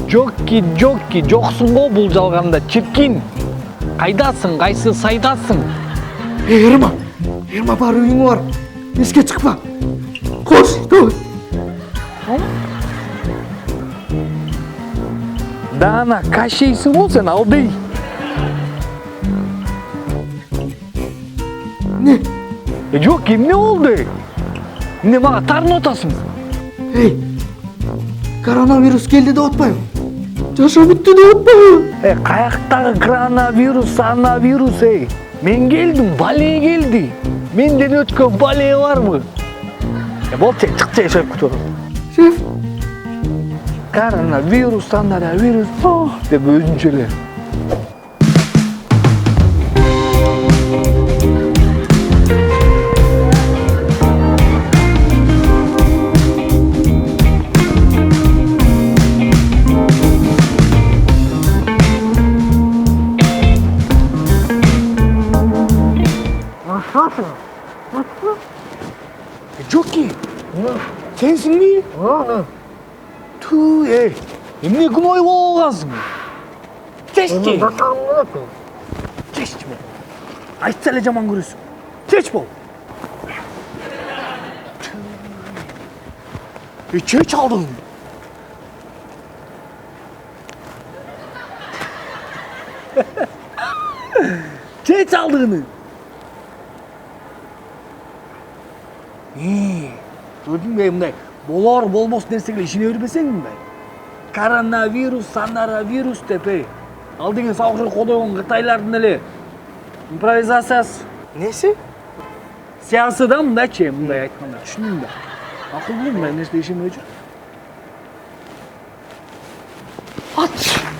Жокки. Жокки, жоксуң го бул жалганда, чиркин. Кайдасың, кайсы сайдасың? Ирма бар үйүң бар. Эске чыкпа. Кош, кош. Дана, кашейсің ғой сен, алдый. Не? Жоқ, емне болды? Не маға тарын отасың? Эй, коронавирус келді де отпайым. Жаша бүтті де отпайым. Қаяқтағы коронавирус, ей. Мен келдім, бале келді. Менден өткен бале бар мы? Бол, сен шықса ешіп күтіп отыр. Шеф, Коронавирус, деп өзіншелер. Жокки, сенсің бе? Ту, ей, емне күн ой болғансың? Чешті! Чешті бол. Айтса әлі жаман көресің. Чеш бол. Чеш алдың. Чеш алдығыны. Көрдің бе мұндай? Болар болмос нәрсеге ішіне өрбесең мұндай? Коронавирус, санаравирус деп, алдыңа сауқыр қодойған Қытайлардың әлі импровизациясы. несі? Сиясы да мұндай че, мұндай айтқанда, түсіндің бе? Ақыл бұл мұндай нәрсе ішіне өтір. Ат!